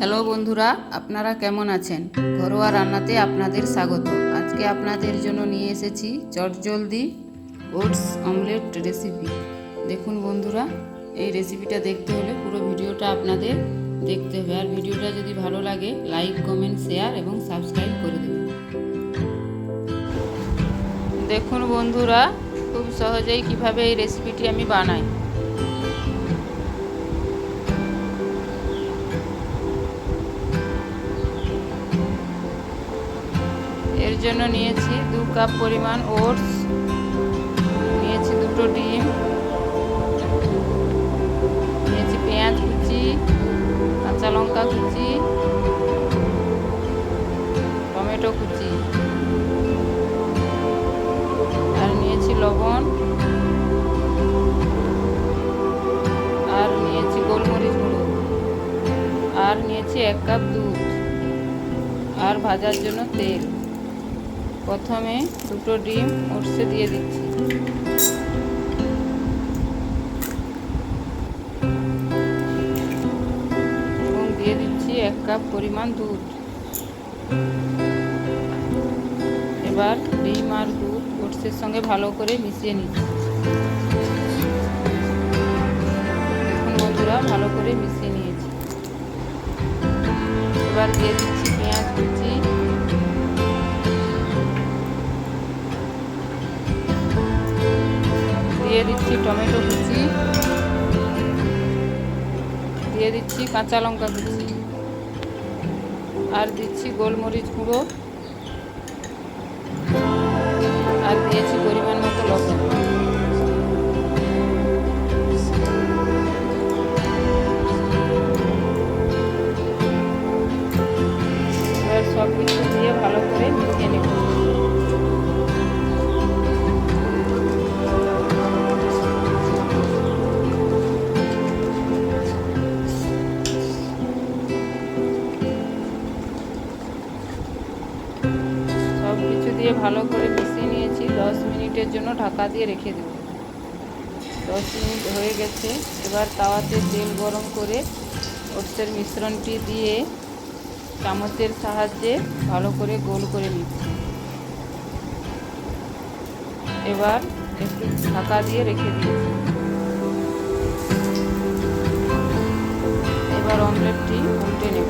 Hello বন্ধুরা, আপনারা কেমন আছেন? ঘরোয়া রান্নাতে আপনাদের স্বাগত। আজকে আপনাদের জন্য নিয়ে এসেছি চটজলদি ওটস অমলেট রেসিপি। দেখুন বন্ধুরা, এই রেসিপিটা দেখতে হলে পুরো ভিডিওটা আপনাদের দেখতে হবে। আর ভিডিওটা যদি ভালো লাগে লাইক, কমেন্ট, শেয়ার এবং সাবস্ক্রাইব করে দেবেন। দেখুন বন্ধুরা, খুব সহজেই কিভাবে এই রেসিপিটি আমি বানাই। এর জন্য নিয়েছি 2 কাপ পরিমাণ ওটস, নিয়েছি 2টো ডিম, নিয়েছি পেঁয়াজ কুচি, কাঁচা লঙ্কা কুচি, টমেটো কুচি, আর নিয়েছি লবণ, আর নিয়েছি গোলমরিচ গুঁড়ো, আর নিয়েছি 1 কাপ দুধ, আর ভাজার জন্য তেল। প্রথমে 2টো ডিম ওটসে দিয়ে দিচ্ছি, এবং দিয়ে দিচ্ছি 1 কাপ পরিমাণ দুধ। এবার ডিম আর দুধ ওটসের সঙ্গে ভালো করে মিশিয়ে নিচ্ছি। দেখুন বন্ধুরা, ভালো করে মিশিয়ে নিয়েছি। এবার দিয়ে দিচ্ছি পেঁয়াজ কুচি, দিয়ে দিচ্ছি টমেটো কুচি, দিয়ে দিচ্ছি কাঁচা লঙ্কা কুচি, আর দিচ্ছি গোলমরিচ গুঁড়ো, আর দিয়েছি পরিমাণ মতো লবণ। এবার সব কিছু দিয়ে ভালো করে মিশিয়ে নেব। সব কিছু দিয়ে ভালো করে মিশিয়ে নিয়েছি। 10 মিনিটের জন্য ঢাকা দিয়ে রেখে দেব। 10 মিনিট হয়ে গেছে। এবার তাওয়াতে তেল গরম করে ওটসের মিশ্রণটি দিয়ে চামচের সাহায্যে ভালো করে গোল করে নিচ্ছি। এবার একটু ঢাকা দিয়ে রেখে দিয়েছি। এবার অমলেটটি উল্টে নেব।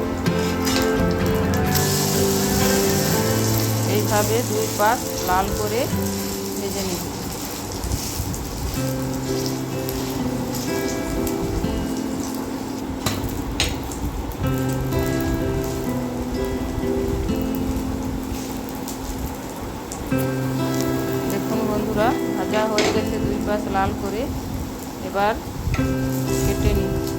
এইভাবে 2 পাশ লাল করে ভেজে নেব। দেখুন বন্ধুরা, ভাজা হয়ে গেছে 2 পাশ লাল করে। এবার কেটে নিচ্ছি।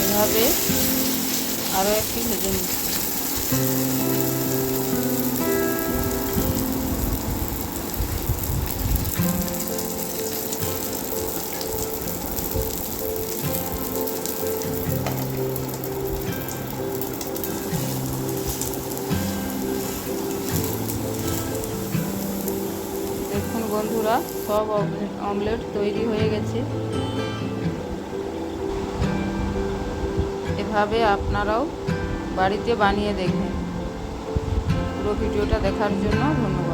এভাবে আরও একটি ভেজে নিচ্ছি। দেখুন বন্ধুরা, সব অমলেট তৈরি হয়ে গেছে। এভাবে আপনারাও বাড়িতে বানিয়ে দেখবেন। পুরো ভিডিওটা দেখার জন্য ধন্যবাদ।